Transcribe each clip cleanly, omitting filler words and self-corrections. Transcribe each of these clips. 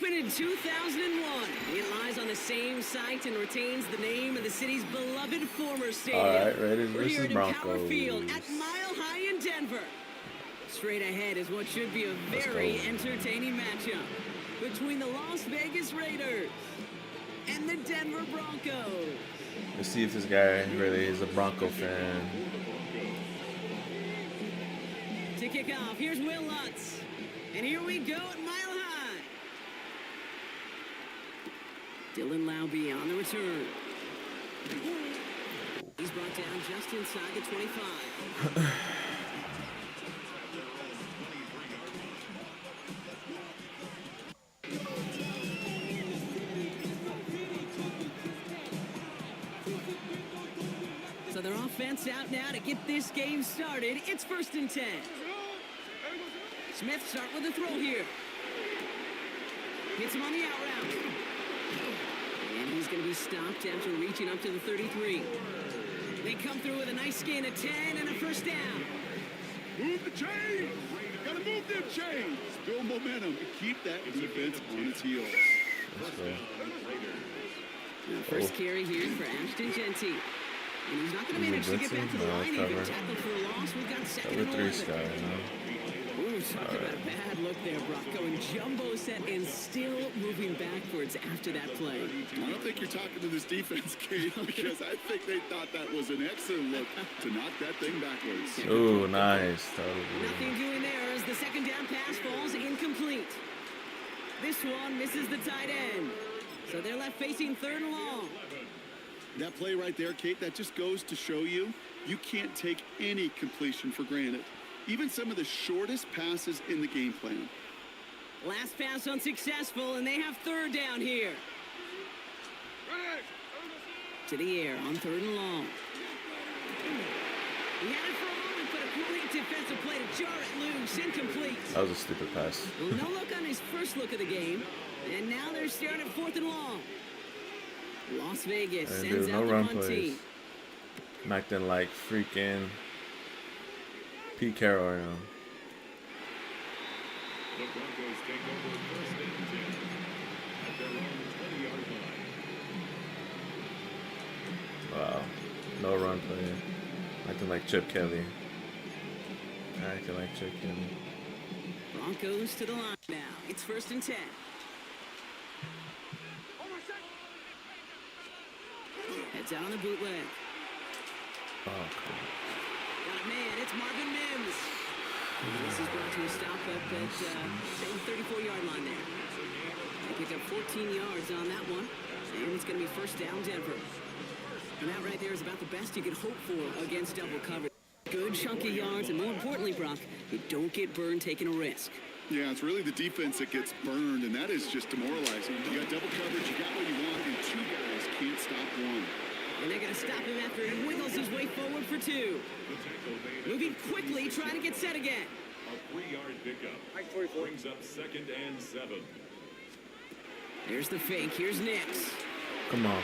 opened in 2001. It lies on the same site and retains the name of the city's beloved former stadium. All right, Raiders We're here versus at Power Broncos. Field at Mile High in Denver. Straight ahead is what should be a very entertaining matchup between the Las Vegas Raiders and the Denver Broncos. Let's see if this guy really is a Bronco fan. To kick off, here's Will Lutz. And here we go at Mile High. Dylan Laube on the return. He's brought down just inside the 25. So their offense out now to get this game started. It's 1st and 10. Smith start with a throw here. Hits him on the out route. And he's going to be stopped after reaching up to the 33. They come through with a nice gain of 10 and a first down. Move the chains! Gotta move them chains! Build momentum and keep that defense on its heels. First carry here for Ashton Genty. And he's not going to manage to get back to the line. Even tackled for a loss. We've got 2nd and 11. Ooh, talk about a bad look there, Brock. Going jumbo set and still moving backwards after that play. I don't think you're talking to this defense, Kate, because I think they thought that was an excellent look to knock that thing backwards. Ooh, nice. Nothing doing there as the 2nd down pass falls incomplete. This one misses the tight end. So they're left facing 3rd and long. That play right there, Kate, that just goes to show you can't take any completion for granted. Even some of the shortest passes in the game plan. Last pass unsuccessful, and they have 3rd down here. To the air on 3rd and long. He had it for a moment, but a great defensive play to jar it loose, incomplete. That was a stupid pass. No look on his first look of the game, and now they're staring at 4th and long. Las Vegas sends out the punt team. I'm acting like freaking Pete Carroll right now. The Broncos take over 1st and 10 at their own 20-yard line. Wow. No run play. Acting like Chip Kelly. Acting like Chip Kelly. Broncos to the line now. It's 1st and 10. Heads out on the bootleg. Oh, come on. Got it, man. It's Marvin Mims. This is brought to a stop up at the 34-yard line there. They pick up 14 yards on that one. And it's going to be 1st down Denver. And that right there is about the best you could hope for against double coverage. Good chunky yards, and more importantly, Brock, you don't get burned taking a risk. Yeah, it's really the defense that gets burned, and that is just demoralizing. You got double coverage, you got what you want, and 2 guys can't stop one. And they're going to stop him after he wiggles his way forward for 2. Moving quickly, trying to get set again. A 3-yard pickup brings up 2nd and 7. There's the fake. Here's Nix. Come on.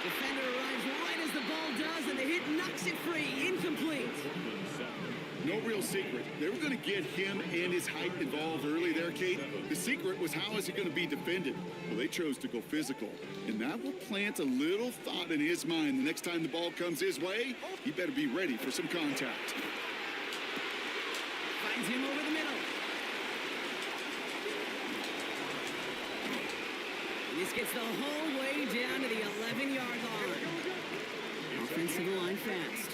Defender arrives right as the ball does, and the hit knocks it free. Incomplete. No real secret. They were going to get him and his height involved early there, Kate. The secret was how is he going to be defended? Well, they chose to go physical. And that will plant a little thought in his mind. The next time the ball comes his way, he better be ready for some contact. Finds him over the middle. And this gets the whole way down to the 11-yard line. Offensive line fast.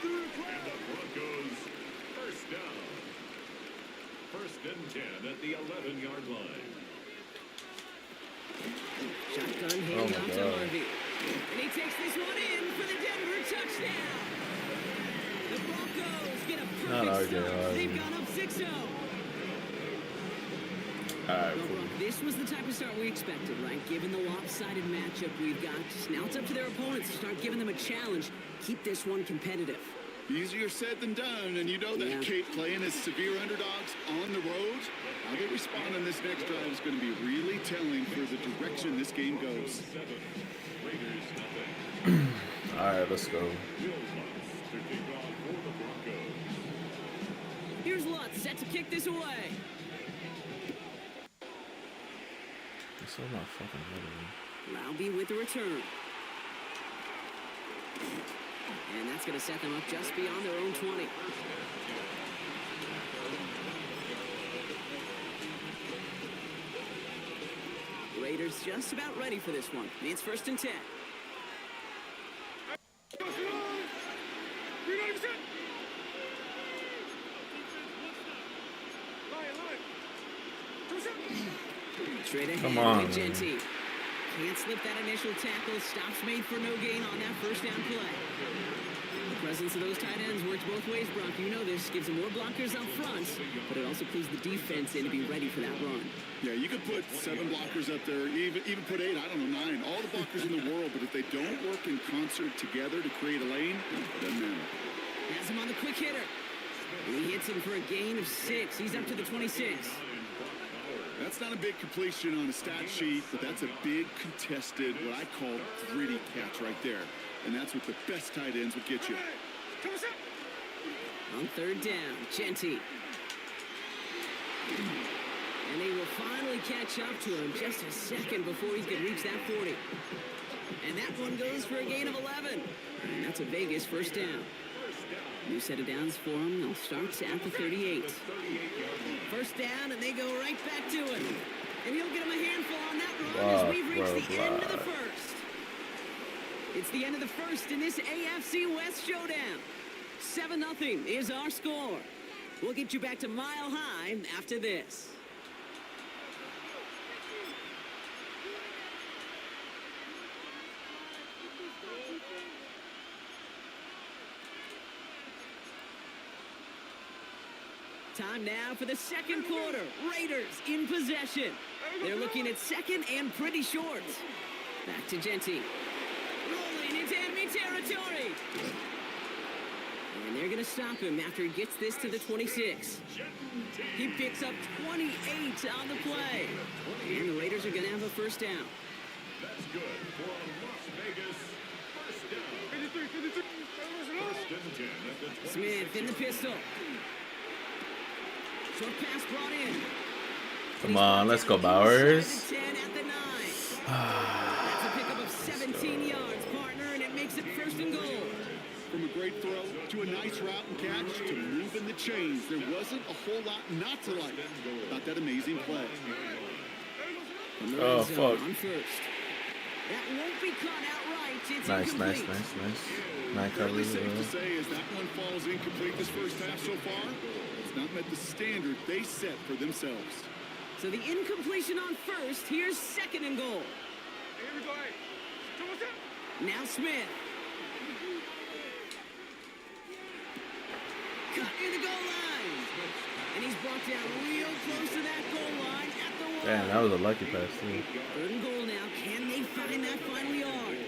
And the Broncos 1st down. 1st and 10 at the 11-yard line. Shotgun handing off to Harvey. And he takes this one in for the Denver touchdown. The Broncos get a perfect start. They've gone up 6-0. Well, Brock, this was the type of start we expected, right? Given the lopsided matchup we've got. Now it's up to their opponents to start giving them a challenge. Keep this one competitive. Easier said than done, and you know that, Kate, playing as severe underdogs on the road, how they respond on this next drive is going to be really telling for the direction this game goes. All right, let's go. Here's Lutz set to kick this away. still not fucking ready. Laube with the return. And that's going to set them up just beyond their own 20. Raiders just about ready for this one. It's 1st and 10. Straight ahead. Come on, with Genty. Can't slip that initial tackle. Stops made for no gain on that first down play. The presence of those tight ends works both ways, Brock. You know this. Gives them more blockers up front, but it also clues the defense in to be ready for that run. Yeah, you could put 7 blockers up there, even put 8, I don't know, 9. All the blockers in the world, but if they don't work in concert together to create a lane, it doesn't matter. Has him on the quick hitter. And he hits him for a gain of 6. He's up to the 26. That's not a big completion on a stat sheet, but that's a big contested, what I call gritty catch right there. And that's what the best tight ends would get you. On 3rd down, Genty. And they will finally catch up to him just a second before he can reach that 40. And that one goes for a gain of 11. And that's a Vegas first down. New set of downs for him. They'll start at the 38. First down, and they go right back to it. And he'll get him a handful on that run as we've reached the end of the first. It's the end of the first in this AFC West showdown. 7-0 is our score. We'll get you back to Mile High after this. Time now for the second quarter. Raiders in possession. They're looking at second and pretty short. Back to Genty. Rolling into enemy territory. And they're going to stop him after he gets this to the 26. He picks up 28 on the play. And the Raiders are going to have a first down. That's good for a Las Vegas first down. First and 10 at the 26. Smith in the pistol. Short pass brought in. Come on, let's go, Bowers. 10 at the 9. That's a pickup of 17 yards, partner, and it makes it 1st and goal. From a great throw to a nice route and catch to moving the chains, there wasn't a whole lot not to like about that amazing play. Oh, fuck. On first. That won't be caught outright. It's Nice. Fairly safe to say as that one falls incomplete this first half so far, it's not met the standard they set for themselves. So the incompletion on first. Here's 2nd and goal. Now Smith. Cut in the goal line. And he's brought down real close to that goal line at the wall. Damn, that was a lucky pass, too. 3rd and goal now. Can they find that final yard?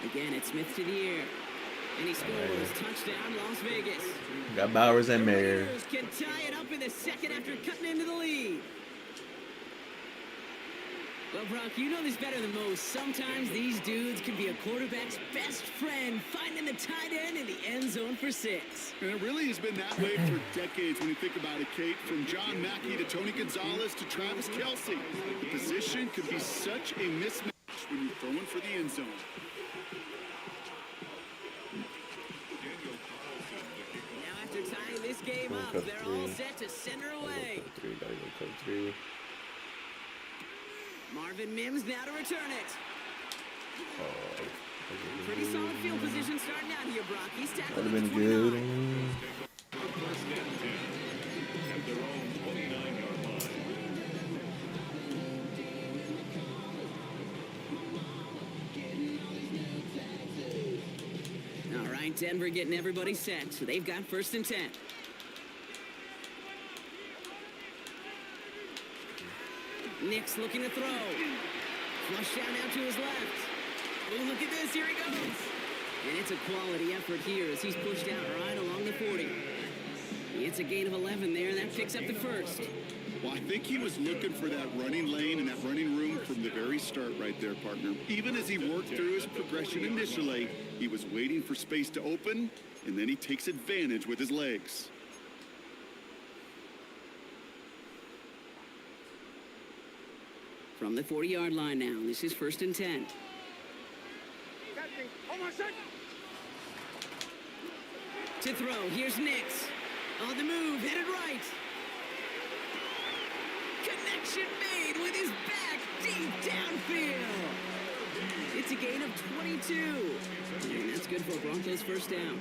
Again, it's Smith to the air. And he scores. Touchdown, Las Vegas. Got Bowers and The Mayer. Raiders can tie it up in the second after cutting into the lead. Well, Brock, you know this better than most. Sometimes these dudes can be a quarterback's best friend, finding the tight end in the end zone for 6. And it really has been that way for decades when you think about it, Kate. From John Mackey to Tony Gonzalez to Travis Kelce. The position could be such a mismatch when you're throwing for the end zone. Now after tying this game up, they're all set to send her away. Gotta go cover 3. Marvin Mims now to return it. Pretty solid field position starting out here, Brock. He's tackled Would have at been the 29. good. First and 10 at their own 29-yard line. All right, Denver getting everybody set. So they've got 1st and 10. Nick's looking to throw. Flush down now to his left. Oh, look at this. Here he goes. And it's a quality effort here as he's pushed out right along the 40. It's a gain of 11 there, and that picks up the first. Well, I think he was looking for that running lane and that running room from the very start right there, partner. Even as he worked through his progression initially, he was waiting for space to open, and then he takes advantage with his legs. From the 40-yard line now. This is 1st and 10. To throw, here's Nix. On the move, headed right. Connection made with his back deep downfield. It's a gain of 22. And that's good for Broncos' first down.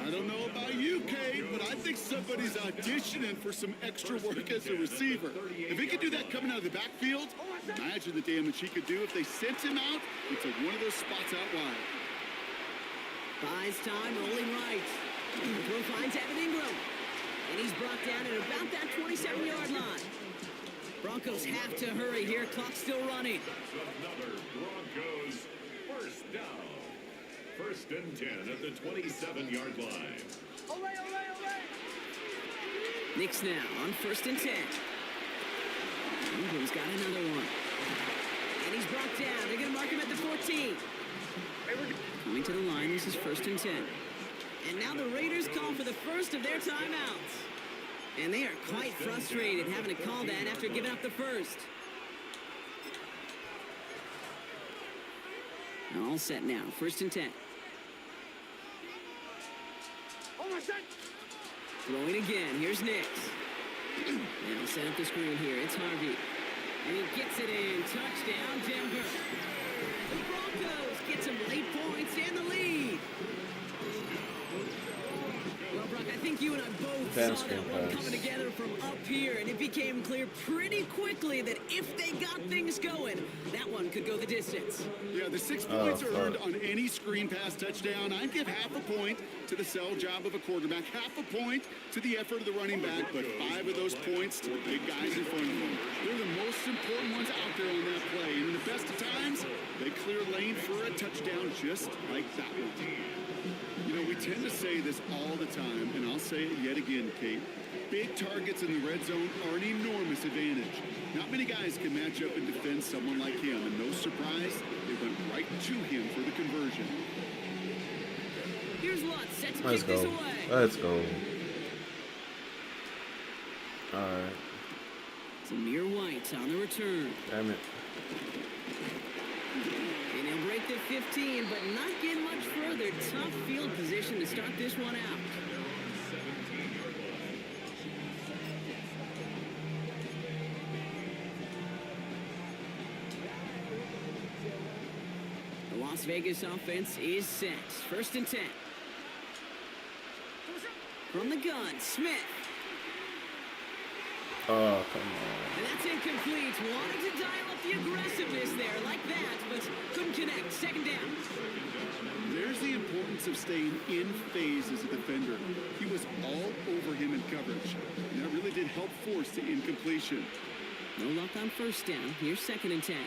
I don't know about you, Kate, but I think somebody's auditioning for some extra work as a receiver. If he could do that coming out of the backfield, imagine the damage he could do if they sent him out into one of those spots out wide. Buys time, rolling right. The throw finds Evan Ingram. And he's brought down at about that 27-yard line. Broncos have to hurry here. Clock's still running. Another Broncos first down. 1st and 10 at the 27-yard line. Nix now on 1st and 10. Ingram's got another one. And he's brought down. They're going to mark him at the 14. Coming to the line, this is 1st and 10. And now the Raiders call for the first of their timeouts. And they are quite frustrated having to call that after giving up the first. All set now, 1st and 10. Throwing again, here's Nix. They'll set up the screen here, it's Harvey. And he gets it in, touchdown Denver. The Broncos get some late points and the lead. Well, Brock, I think you and I both saw that one coming together from up here, and it became clear pretty quickly that if they got things going, that one could go the distance. Yeah, the 6 points are earned on any screen pass touchdown. I'd give half a point to the sell job of a quarterback, half a point to the effort of the running back, but 5 of those points to the big guys in front of them. They're the most important ones out there on that play, and in the best of times, they clear lane for a touchdown just like that one. You know, we tend to say this all the time, and I'll say it yet again, Kate. Big targets in the red zone are an enormous advantage. Not many guys can match up and defend someone like him, and no surprise, they went right to him for the conversion. Here's Lutz set to Let's kick this go. away. Let's go. Alright. Zamir White on the return. Damn it. And he'll break the 15, but not get much further. Tough field position to start this one out. The Las Vegas offense is set. 1st and 10. From the gun, Smith. Oh, come on. And that's incomplete. Wanted to dial up the aggressiveness there like that, but couldn't connect. 2nd down. There's the importance of staying in phase as a defender. He was all over him in coverage, and that really did help force the incompletion. No luck on 1st down. Here's 2nd and 10.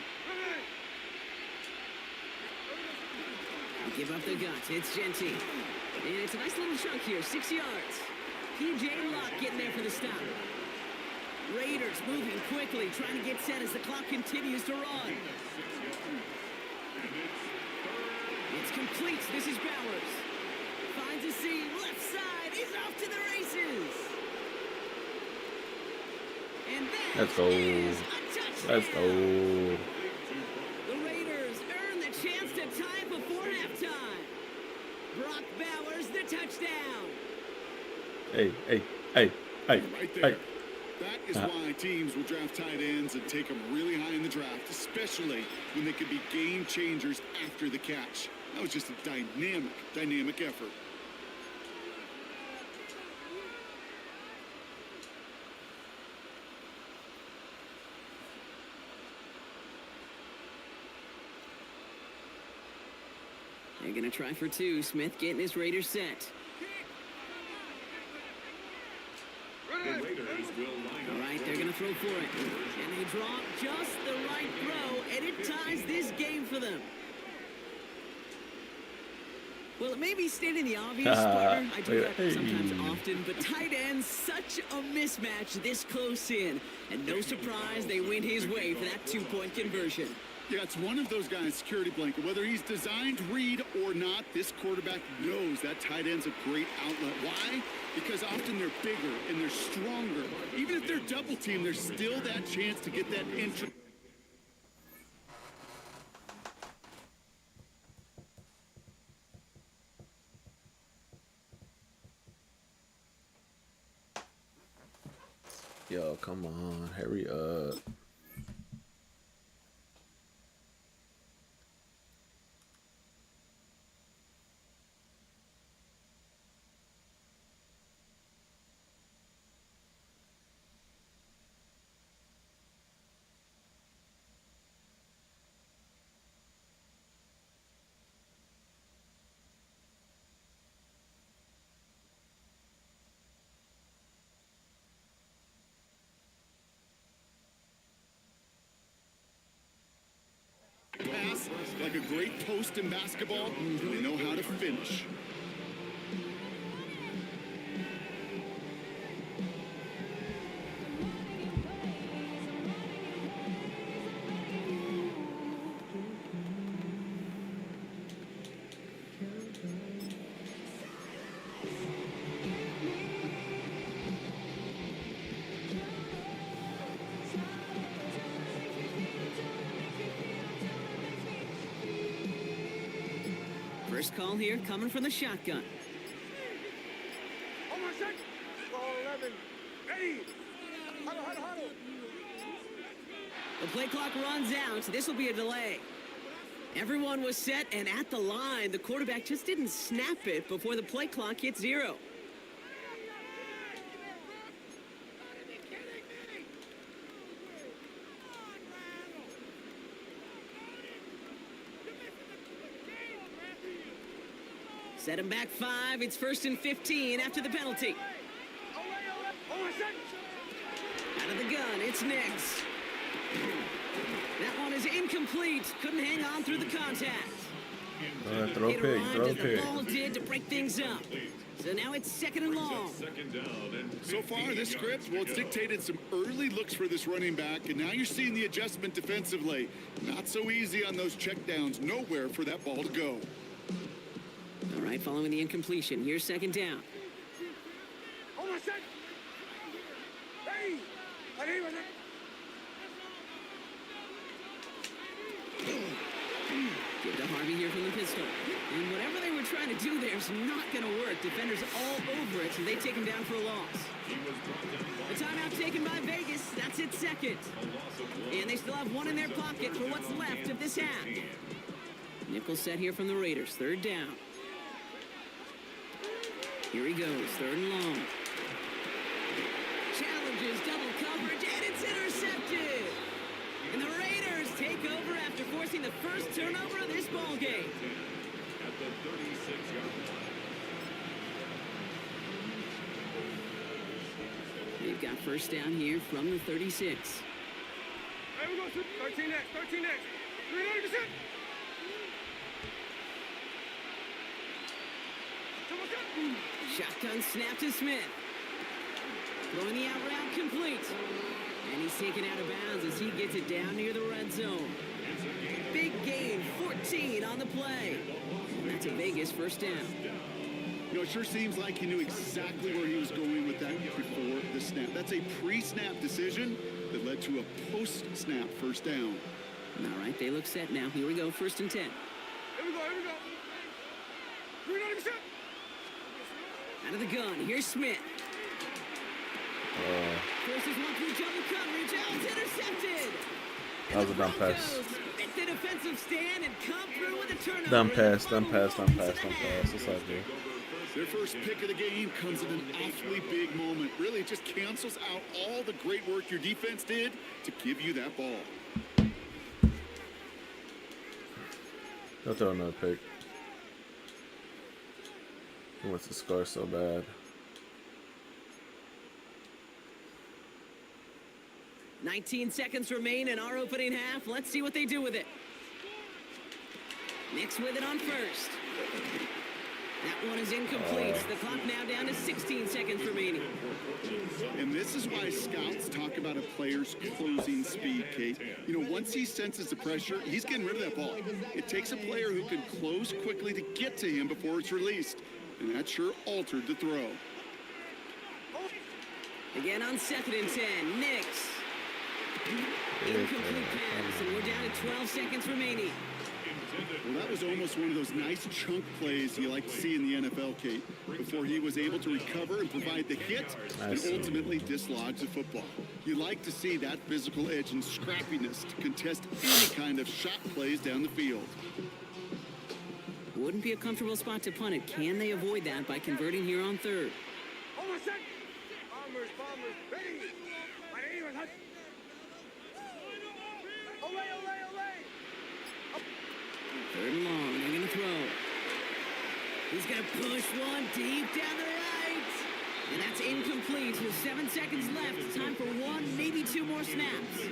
Give up the guts. It's Genty. And it's a nice little chunk here. 6 yards. P.J. Locke getting there for the stop. Raiders moving quickly, trying to get set as the clock continues to run. It's complete. This is Bowers. Finds a seam. Left side. He's off to the races. And that Let's go. is a touchdown. Let's go. The Raiders earn the chance to tie it before halftime. Brock Bowers, the touchdown. Hey. Right there. That is why teams will draft tight ends and take them really high in the draft, especially when they could be game changers after the catch. That was just a dynamic effort. They're going to try for 2. Smith getting his Raiders set. The Raiders will line All up. right, they're going to throw for it. And they draw just the right throw, and it ties this game for them. Well, it may be stating the obvious, partner. I do that sometimes often, but tight ends, such a mismatch this close in. And no surprise, they went his way for that 2-point conversion. Yeah, it's one of those guys' security blanket. Whether he's designed read or not, this quarterback knows that tight end's a great outlet. Why? Because often they're bigger and they're stronger. Even if they're double teamed, there's still that chance to get that entry. Yo, come on, hurry up. Pass, like a great post in basketball, they know how to finish. First call here coming from the shotgun. On my set. Call 11. Ready. Huddle, huddle, huddle. The play clock runs out. This will be a delay. Everyone was set and at the line. The quarterback just didn't snap it before the play clock hit 0. Set him back 5. It's 1st and 15 after the penalty. On my set. Out of the gun, it's Nix. That one is incomplete. Couldn't hang on through the contact. Throw It pick, arrived throw as the pick. ball did to break things up. So now it's 2nd and long. Second down and So far, this 15 script, yards well, to it's go. dictated some early looks for this running back, and now you're seeing the adjustment defensively. Not so easy on those checkdowns. Nowhere for that ball to go. All right, following the incompletion. Here's 2nd down. On my set. Ready. Ready, ready. Give to Harvey here from the pistol. And whatever they were trying to do there is not going to work. Defenders all over it, so they take him down for a loss. He was brought down by The timeout taken by Vegas. That's its 2nd. a loss of 1. And they still have 1 in their pocket for what's left of this half. Nickel set here from the Raiders. 3rd down. Here he goes. 3rd and long. Challenges double coverage, and it's intercepted. And the Raiders take over after forcing the first turnover of this ball game. At the 36-yard line. They've got 1st down here from the 36. Hey, we go. 13 next. 13 next. 300%. Shotgun snap to Smith. Throwing the out route complete. And he's taken out of bounds as he gets it down near the red zone. Big gain, 14 on the play. And that's a Vegas 1st down. You know, it sure seems like he knew exactly where he was going with that before the snap. That's a pre-snap decision that led to a post-snap 1st down. All right, they look set now. Here we go, 1st and 10. Here we go. Here we go. 300%. Out of the gun, here's Smith. Forces one through double coverage. Oh, it's intercepted. That was a dumb pass. Make the defensive stand and come through with a turnover. Dumb pass, dumb pass, dumb pass, dumb pass. That's all good. Their first pick of the game comes at an awfully big moment. Really, it just cancels out all the great work your defense did to give you that ball. They'll throw another pick. He wants to score so bad. 19 seconds remain in our opening half. Let's see what they do with it. Nix with it on 1st. That one is incomplete. The clock now down to 16 seconds remaining. And this is why scouts talk about a player's closing speed, Kate. You know, once he senses the pressure, he's getting rid of that ball. It takes a player who can close quickly to get to him before it's released. And that sure altered the throw. Again on 2nd and 10. Nix. Incomplete pass, and we're down to 12 seconds remaining. Well, that was almost one of those nice chunk plays you like to see in the NFL, Kate, before he was able to recover and provide the hit and ultimately dislodge the football. You like to see that physical edge and scrappiness to contest any kind of shot plays down the field. Wouldn't be a comfortable spot to punt it. Can they avoid that by converting here on third? Almost set. Bombers, ready. My name is Hut. Olay, olay, olay. Third and long, they're gonna throw. He's gonna push one deep down the right. And that's incomplete with 7 seconds left. Time for one, maybe two more snaps.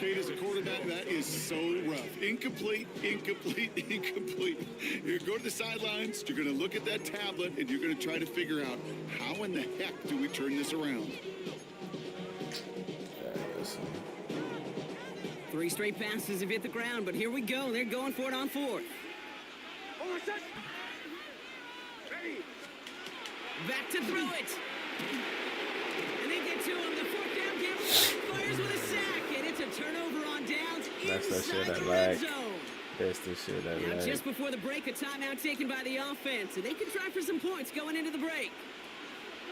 Kate, as a quarterback, that is so rough. Incomplete, incomplete, incomplete. You're going to go to the sidelines, you're going to look at that tablet, and you're going to try to figure out how in the heck do we turn this around? 3 straight passes have hit the ground, but here we go. They're going for it on fourth. Almost set. Ready. Back to throw it. And they get to him. The fourth down gamble fires with a sack. And it's a turnover on downs inside the red zone. That's the shit I Now, like. just before the break, a timeout taken by the offense. And they can try for some points going into the break.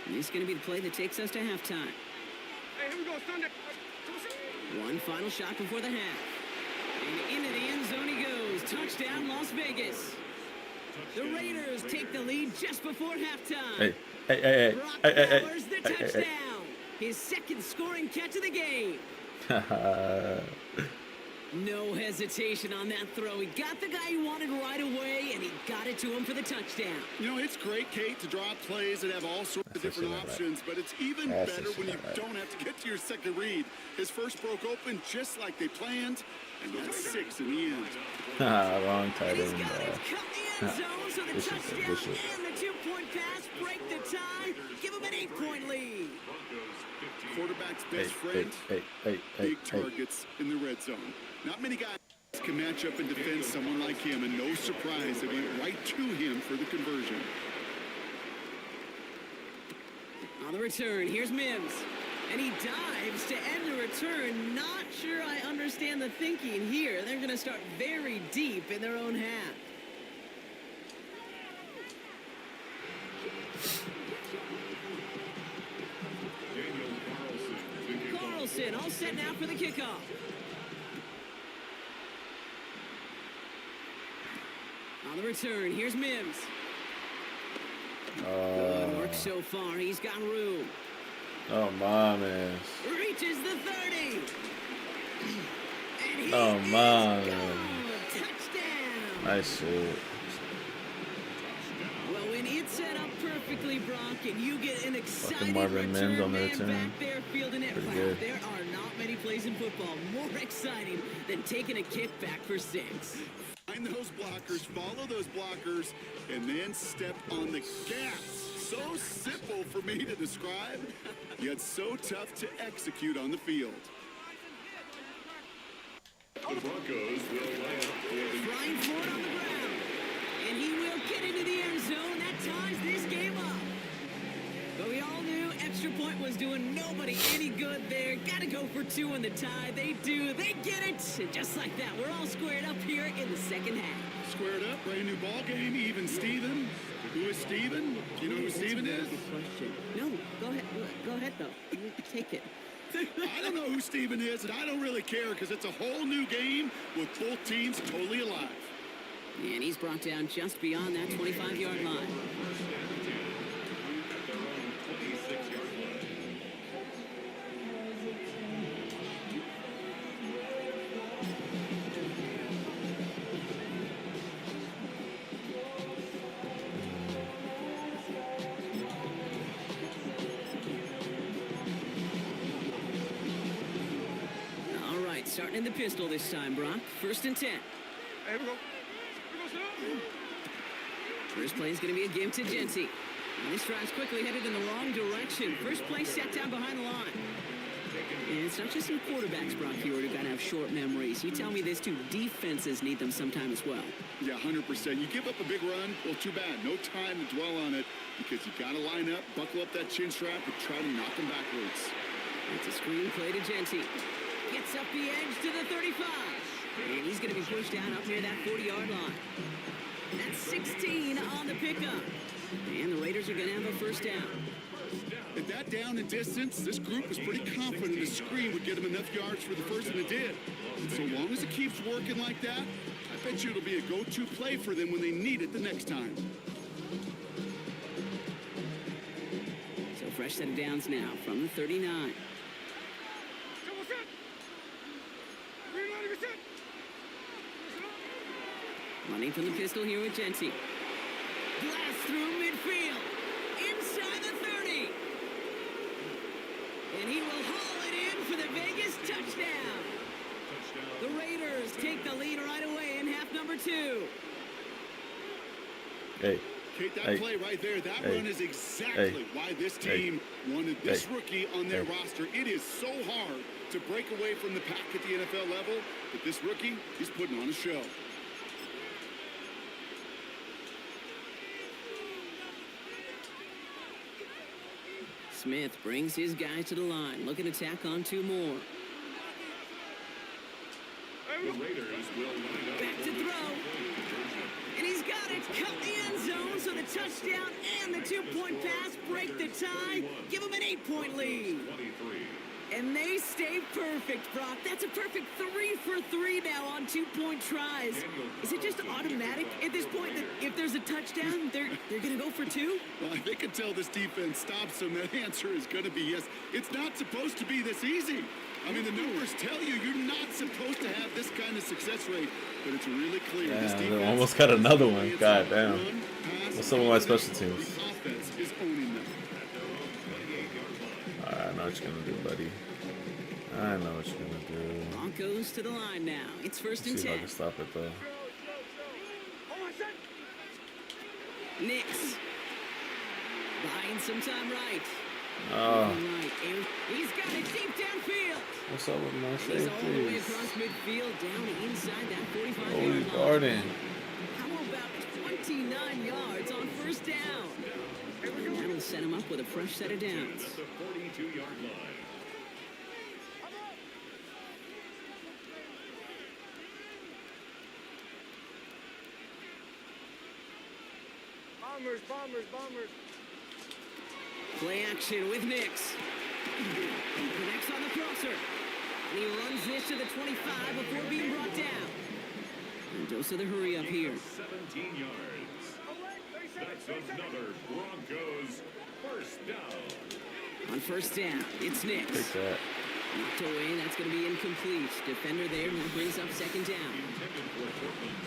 And this is going to be the play that takes us to halftime. Hey, here we go, Sunday. One final shot before the half. And into the end zone he goes. Touchdown, Las Vegas. The Raiders take the lead just before halftime. Hey. Brock Bowers, the touchdown. His second scoring catch of the game. No hesitation on that throw. He got the guy he wanted right away, and he got it to him for the touchdown. You know, it's great, Kate, to draw plays that have all sorts of different options, but it's even better when you don't have to get to your second read. His first broke open just like they planned, and that's 6 in the end. Wrong tight And he's end. got it, cut the end zone, so the Bishop, touchdown Bishop. and the 2-point pass break the tie, give him an 8-point lead. Quarterback's best friend, big targets in the red zone. Not many guys can match up and defend someone like him, and no surprise, they went right to him for the conversion. On the return, here's Mims. And he dives to end the return. Not sure I understand the thinking here. They're going to start very deep in their own half. Carlson all set now for the kickoff. On the return, here's Mims. Good work so far. He's got room. Oh, man. Reaches the 30. And he Oh, is man. gone. Touchdown. Nice shit. Well, when it's set up perfectly, Brock, and you get an exciting Marvin Mims return on the man return. back there fielding it, Pretty wow, good. there are not many plays in football more exciting than taking a kick back for 6. Find those blockers, follow those blockers, and then step on the gas. So simple for me to describe, yet so tough to execute on the field. The Broncos will line up for the Flying forward on the ground. And he will get into the end zone. That ties this game up. But we all knew extra point was doing nobody any good there. Got to go for 2 in the tie. They do. They get it. And just like that, we're all squared up here in the second half. Squared up, brand new ball game, even Steven. Who is Steven? Do you know who Steven is? Good question. No, go ahead. Go ahead, though. You take it. I don't know who Steven is, and I don't really care because it's a whole new game with both teams totally alive. And he's brought down just beyond that 25-yard line. at their own 26-yard line. All right, starting in the pistol this time, Brock. 1st and 10. Hey, here we go. First play is going to be a give to Genty. And this drive's quickly headed in the wrong direction. First play set down behind the line. And it's not just some quarterbacks, Brock, here who got to have short memories. You tell me this too, defenses need them sometime as well. Yeah, 100%. You give up a big run, well, too bad. No time to dwell on it because you got to line up, buckle up that chin strap, and try to knock them backwards. It's a screen play to Genty. Gets up the edge to the 35. And he's going to be pushed out up near that 40-yard line. That's 16 on the pickup. And the Raiders are going to have a first down. At that down and distance, this group was pretty confident the screen would get them enough yards for the first, and it did. And so long as it keeps working like that, I bet you it'll be a go-to play for them when they need it the next time. So fresh set of downs now from the 39. Running from the pistol here with Genty. Blast through midfield. Inside the 30. And he will haul it in for the Vegas touchdown. The Raiders take the lead right away in half number 2. Hey. Kate, that play right there, that run is exactly why this team wanted this rookie on their roster. It is so hard to break away from the pack at the NFL level, but this rookie, he's putting on a show. Smith brings his guys to the line, looking to tack on 2 more. The Raiders will line up. Back to throw. And he's got it. Cut the end zone, so the touchdown and the 2-point pass break the tie. Give him an 8-point lead. 23. And they stay perfect, Brock. That's a perfect 3 for 3 now on 2-point tries. Is it just automatic at this point that if there's a touchdown, they're going to go for 2? Well, if they can tell this defense stops them, that answer is going to be yes. It's not supposed to be this easy. I mean, the numbers tell you you're not supposed to have this kind of success rate, but it's really clear. This defense they almost got another one. God damn. What's some of my special teams? The offense is owning them. I know what you're going to do, buddy. I know what you're going to do. Broncos to the line now. It's first and Let's see if I 10. can stop it, though. Nix. Buying some time right. Oh. Right. And he's got it deep downfield. What's up with my He's all the way safeties? across midfield, down inside that 45-yard Holy line. Garden. How about 29 yards on first down? And that'll set him up with a fresh set of downs. At the 42-yard line. Bombers. Play action with Nix. He connects on the crosser. And he runs this to the 25 before being brought down. And dose of the hurry up here. 17 yards. That's another Broncos first down. On first down, it's Nix. Take that. Knocked away, that's going to be incomplete. Defender there, and that brings up second down.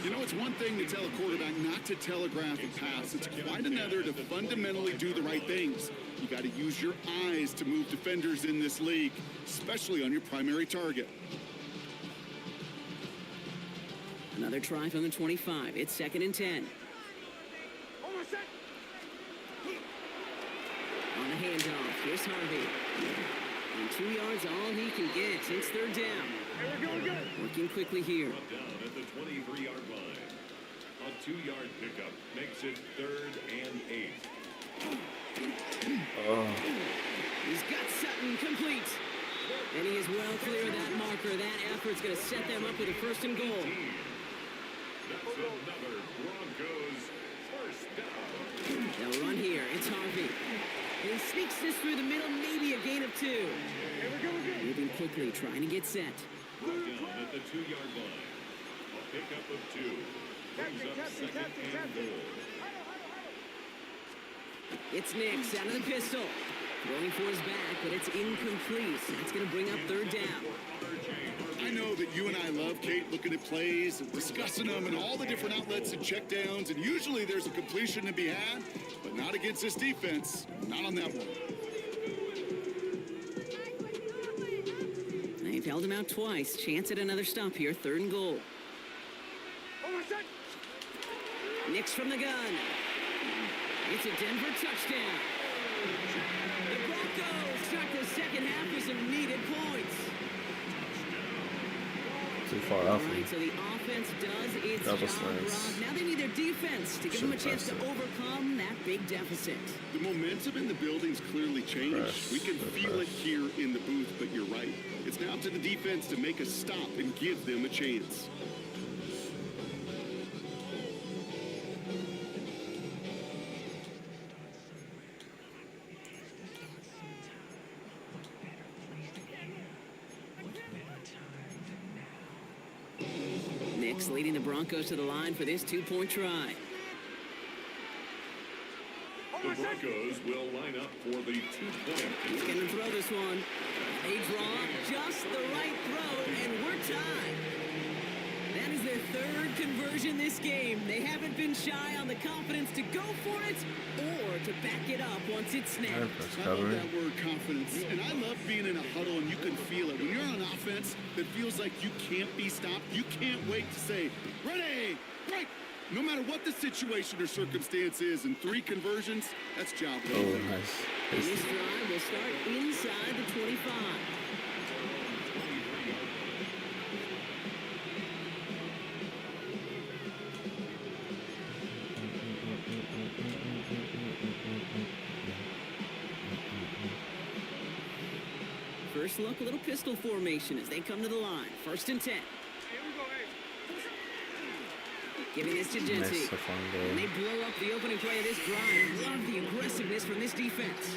You know, it's one thing to tell a quarterback not to telegraph a pass. It's quite another to fundamentally do the right things. You got to use your eyes to move defenders in this league, especially on your primary target. Another try from the 25. It's second and 10. On the handoff, here's Harvey. And 2 yards, all he can get. It's third down. Working quickly here. Brought down at the 23-yard line. A 2-yard pickup makes it 3rd and 8. Oh. He's got Sutton complete. And he is well clear of that marker. That effort's going to set them up with a first and goal. That's another Broncos first down. They'll run here. It's Harvey. And he sneaks this through the middle, maybe a gain of 2. Moving quickly, trying to get set. Brought down at the 2-yard line. A pickup of 2. Brings up second and goal. It's Nix out of the pistol. Going for his back, but it's incomplete. That's going to bring up third down. I know that you and I love, Kate, looking at plays and discussing them and all the different outlets and checkdowns, and usually there's a completion to be had, but not against this defense. Not on that one. They've held him out twice. Chance at another stop here. Third and goal. Nix from the gun. It's a Denver touchdown. The Broncos start the second half with some needed points. too far All off right, him. so the offense does its Double job, slants. Rob. Now they need their defense to give them a Should've chance to pressed it. overcome that big deficit. The momentum in the building's clearly changed. Press, We can good feel it press. here in the booth, but you're right. It's now to the defense to make a stop and give them a chance. Nick's leading the Broncos to the line for this two-point try. The Broncos will line up for the two-point. He's going to throw this one. They draw just the right throw, and we're tied. That is their third conversion this game. They haven't been shy on the confidence to go for it or to back it up once it's snapped. That's I love covering. that word, confidence. And I love being in a huddle and you can feel it. When you're on offense, that feels like you can't be stopped. You can't wait to say, ready, break. No matter what the situation or circumstance is, in 3 conversions, that's job Oh, well done. And nice. this Tasty. drive will start inside the 25. First look, a little pistol formation as they come to the line. 1st and 10. Here we go, hey. Giving this to Genty. Nice, a fun And they goal. blow up the opening play of this drive. Love the aggressiveness from this defense.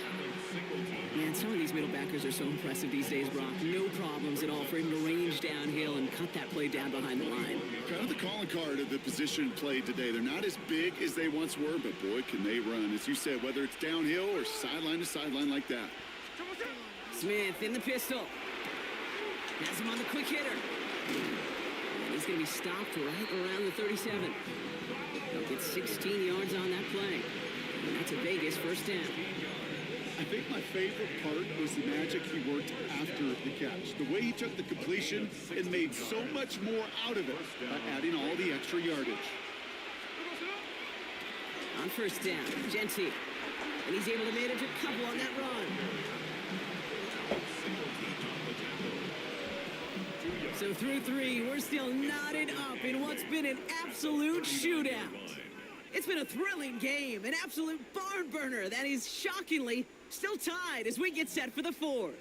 Man, some of these middle backers are so impressive these days, Brock. No problems at all for him to range downhill and cut that play down behind the line. Kind of the calling card of the position played today. They're not as big as they once were, but boy, can they run. As you said, whether it's downhill or sideline to sideline like that. Smith in the pistol. Has him on the quick hitter. And he's going to be stopped right around the 37. He'll get 16 yards on that play. And that's a Vegas 1st down. I think my favorite part was the magic he worked after the catch. The way he took the completion and made so much more out of it by adding all the extra yardage. On 1st down, Genty. And he's able to manage a couple on that run. So through 3, we're still knotted up in what's been an absolute shootout. It's been a thrilling game, an absolute barn burner that is shockingly still tied as we get set for the 4th.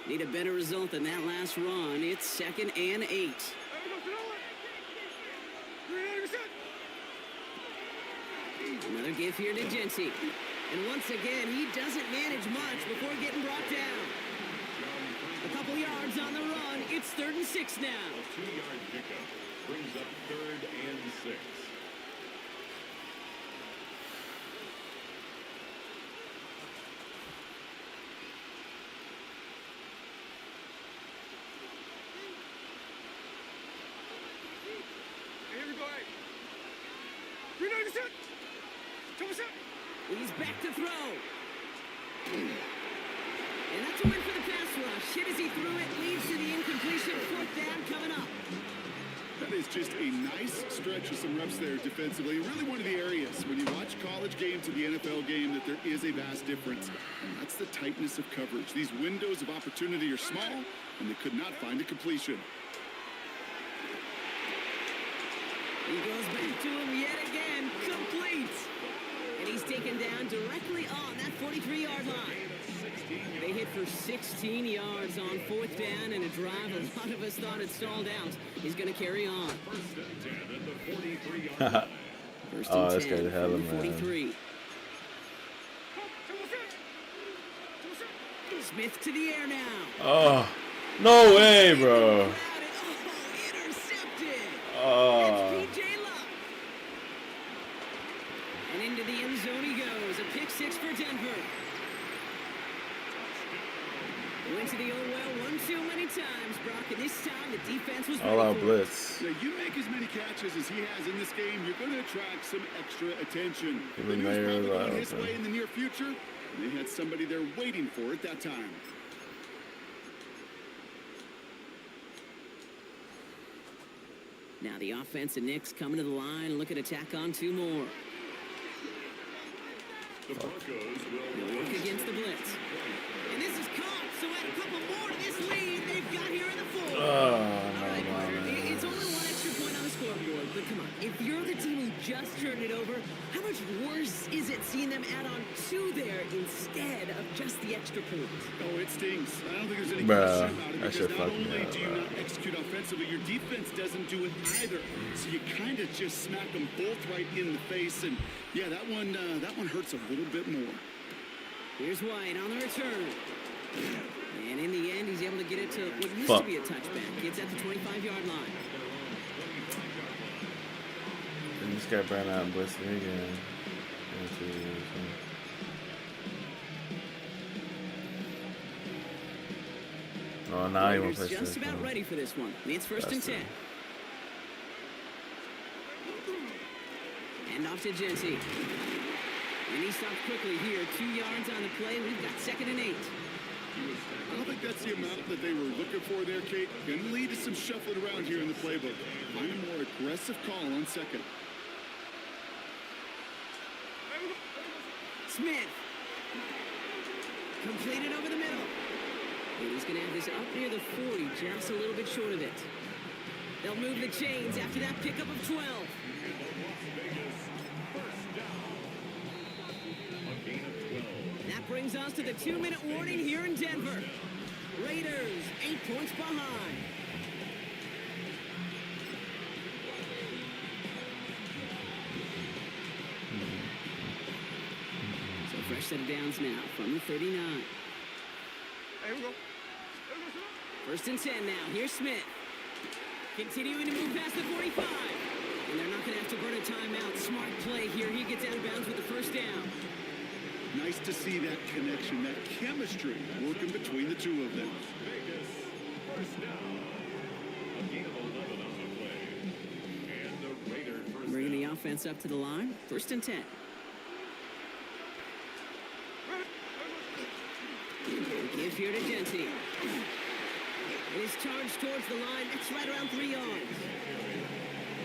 Need a better result than that last run. It's 2nd and 8. Another give here to Genty. And once again, he doesn't manage much before getting brought down. A couple yards on the run. It's 3rd and 6 now. A 2-yard pickup brings up 3rd and 6. Here we go, hey. 397. He's back to throw. And that's a win for the pass rush. Hit as he threw it, leads to the incompletion. 4th down coming up. That is just a nice stretch of some reps there defensively. Really one of the areas when you watch college game to the NFL game that there is a vast difference. And that's the tightness of coverage. These windows of opportunity are small, and they could not find a completion. He goes back to him yet again. Complete. And he's taken down directly on that 43-yard line. They hit for 16 yards on 4th down, and a drive a lot of us thought had stalled out is going to carry on. 1st and 10 at the 43-yard line. 1st Oh, and this 10 guy's hella from the mad. 43. Smith to the air now. Oh, no way, bro. Intercepted. Oh. That's P.J. Luck. And into the end zone he goes. A pick 6 for Denver. Went to the old well one too many times, Brock, and this time the defense was ready All out for it. blitz. Yeah, you make as many catches as he has in this game, you're going to attract some extra attention. Even The news Mayer probably was going out his there. way in the near future. They had somebody there waiting for it that time. Now the offense and Knicks coming to the line, looking to tack on 2 more. The Broncos will They'll work against the blitz. And this is caught, so add a couple more to this lead they've got here in the 4th. Oh, All right, no, partner, man. it's only 1 extra point on the scoreboard, but come on, if you're the team who just turned it over, how much worse is it seeing them add on 2 there instead of just the extra point? Oh, it stings. I don't think there's any Bruh, question about it that because shit not fucked me only up, do you bruh. not execute offensively, your defense doesn't do it either. So you kind of just smack them both right in the face, and yeah, that one hurts a little bit more. Here's White on the return. And in the end, he's able to get it to what used Fuck. to be a touchback. It's at the 25-yard line. And this guy ran out and blitzed me again. Oh, now he won't Raiders play just this about one. ready for this one. It's 1st and 10. And off to Jesse. And he stopped quickly here. 2 yards on the play. We've got 2nd and 8. I don't think that's the amount that they were looking for there, Kate. Going to lead to some shuffling around here in the playbook. Find a more aggressive call on 2nd. Smith. Completed over the middle. And he's going to have this up near the 40, just a little bit short of it. They'll move the chains after that pickup of 12. That brings us to the 2-minute warning here in Denver. Raiders 8 points behind. So fresh set of downs now from the 39. Here we go. 1st and 10 now. Here's Smith. Continuing to move past the 45. And they're not going to have to burn a timeout. Smart play here. He gets out of bounds with the 1st down. Nice to see that connection, that chemistry working between the two of them. Vegas. First down. A gain of 11 on the play. And the Raiders first Bringing the down. offense up to the line. 1st and 10. Give here to Genty. And his charge towards the line. That's right around 3 yards.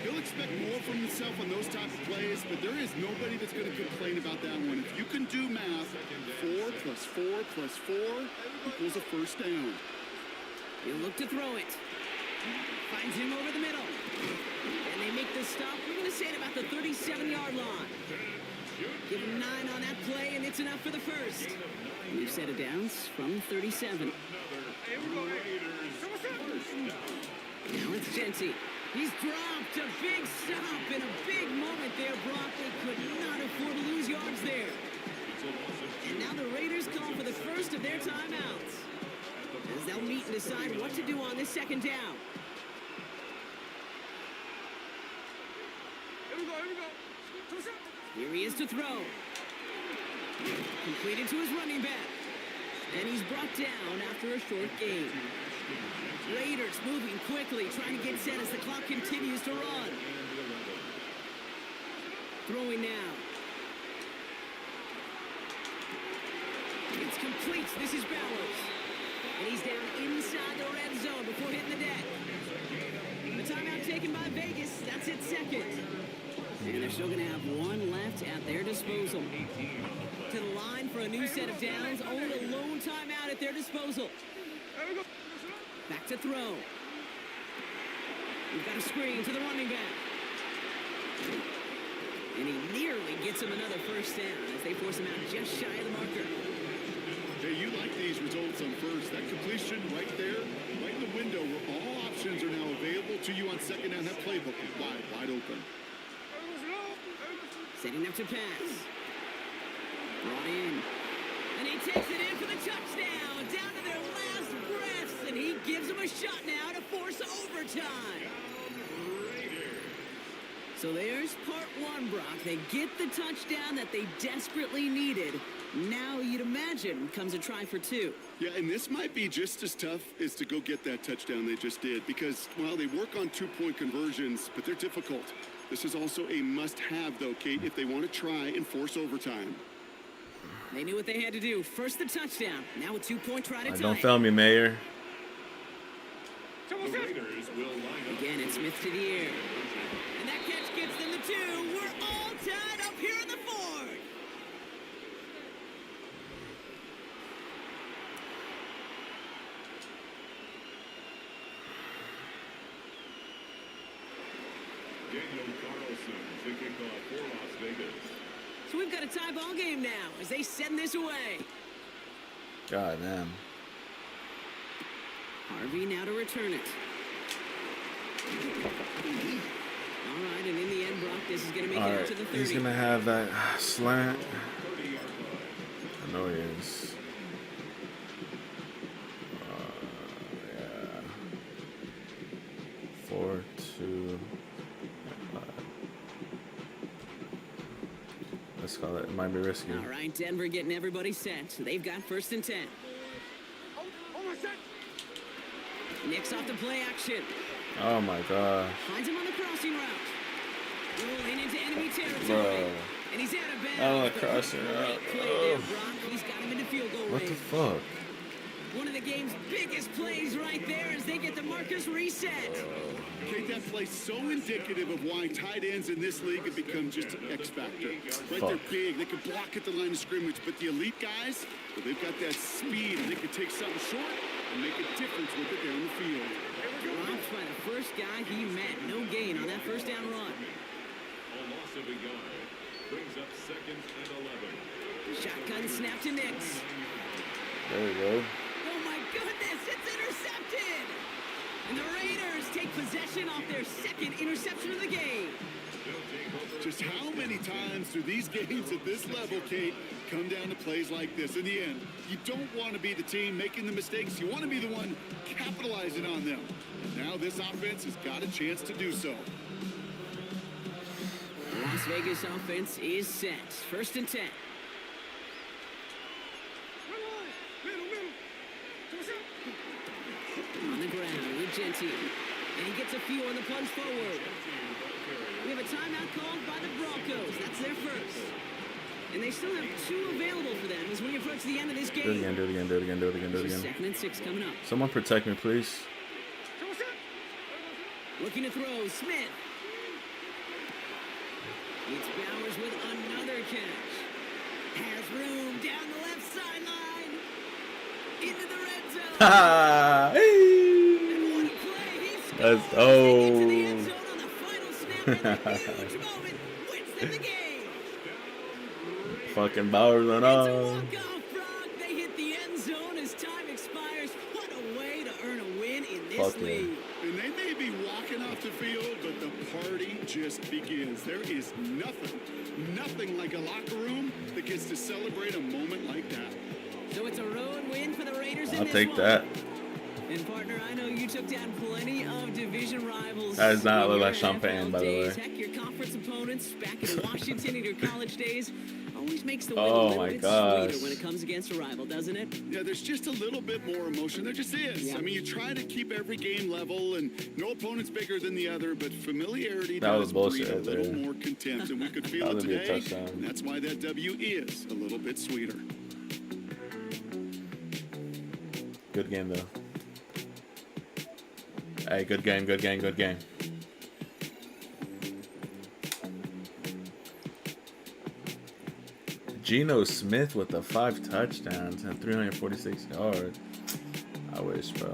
He'll expect more from himself on those type of plays, but there is nobody that's going to complain about that one. If you can do math, 4 plus 4 plus 4 equals a 1st down. He'll look to throw it. Finds him over the middle. And they make the stop. We're going to say at about the 37-yard line. Give him 9 on that play, and it's enough for the 1st. New set of downs from 37. Now it's Genty. He's dropped a big stop in a big moment there, Brock. They could not afford to lose yards there. And now the Raiders call for the 1st of their timeouts, as they'll meet and decide what to do on this 2nd down. Here he is to throw. Completed to his running back. And he's brought down after a short gain. Raiders moving quickly, trying to get set as the clock continues to run. Throwing now. It's complete. This is Bowers. And he's down inside the red zone before hitting the deck. The timeout taken by Vegas. That's its 2nd. And they're still going to have 1 left at their disposal. To the line for a new set of downs. Only a lone timeout at their disposal. Back to throw. We've got a screen to the running back. And he nearly gets him another 1st down as they force him out just shy of the marker. Hey, you like these results on 1st. That completion right there, right in the window where all options are now available to you on 2nd down. That playbook is wide open. Setting up to pass. Brought in. And he takes it in for the touchdown. Down to their last breaths. And he gives them a shot now to force overtime. So there's part 1, Brock. They get the touchdown that they desperately needed. Now you'd imagine comes a try for 2. Yeah, and this might be just as tough as to go get that touchdown they just did because, well, they work on 2-point conversions, but they're difficult. This is also a must-have, though, Kate, if they want to try and force overtime. They knew what they had to do. First the touchdown. Now a 2-point try to tie Don't it. fail me, Mayor. The Raiders will line up. Again, it's Smith to the air. And that catch gets them the 2. We're all tied up here in the 4th. Daniel Carlson to kick off for Las Vegas. So we've got a tie ball game now as they send this away. God damn. Harvey now to return it. All right, and in the end, Brock, this is going to make it out to the 30. He's gonna have that slant. 30-yard line. I know he is. Yeah. 4, 2. Let's call it. It might be risky. All right, Denver getting everybody set. They've got 1st and 10. Hold my set. Nick's off the play action. Oh my god. Finds him on the crossing route. Rolling into enemy territory. Bro. And he's out of bounds. I want to cross it Great out. play there, Brock. He's got him into field goal What range. the fuck? One of the game's biggest plays right there as they get the markers reset. Kate, that play's so indicative of why tight ends in this league have become just an X factor. Right, Fuck. they're big, they can block at the line of scrimmage, but the elite guys, well, they've got that speed, and they can take something short and make a difference with it down the field. Dropped by the first guy he met. No gain on that first down run. A loss of a yard brings up 2nd and 11. Shotgun snap to Nix. There we go. Oh my goodness, it's intercepted! And the Raiders take possession off their 2nd interception of the game. Just how many times do these games at this level, Kate, come down to plays like this? In the end, you don't want to be the team making the mistakes. You want to be the one capitalizing on them. And now this offense has got a chance to do so. The Las Vegas offense is set. 1st and 10. On the ground with Gentile. And he gets a few on the plunge forward. We have a timeout called by the Broncos. That's their first. And they still have 2 available for them as we approach the end of this game. Do it again, do it again, do it again, do it again, do it again. 2nd and 6 coming up. Someone protect me, please. Looking to throw, Smith. It's Bowers with another catch. Has room down the left sideline. Into the red zone. Ha! And what a play. He scores. Let's They get to the go. end zone on the final snap. And a huge moment wins them the game. Fucking Bowers went It's a off. walk-off, Brock. They hit the end zone as time expires. What a way to earn a win in this Fuck yeah. league. And they may be walking off the field, but the party just begins. There is nothing like a locker room that gets to celebrate a moment like that. So it's a road win for the Raiders in I'll this take one. that. And partner, I know you took down plenty of division rivals. That does not in look your like champagne, NFL by the days. way. Heck, your conference opponents back in Washington in your college days always makes the win Oh a little my bit gosh. sweeter when it comes against a rival, doesn't it? Yeah, there's just a little bit more emotion. There just is. Yeah. I mean, you try to keep every game level, and no opponent's bigger than the other, but familiarity That was does bullshit breed a right little there. more contempt, and we could feel That it would be a today. touchdown. And that's why that W is a little bit sweeter. Good game, though. Hey, good game, good game, good game. Geno Smith with the 5 touchdowns and 346 yards. I wish, bro.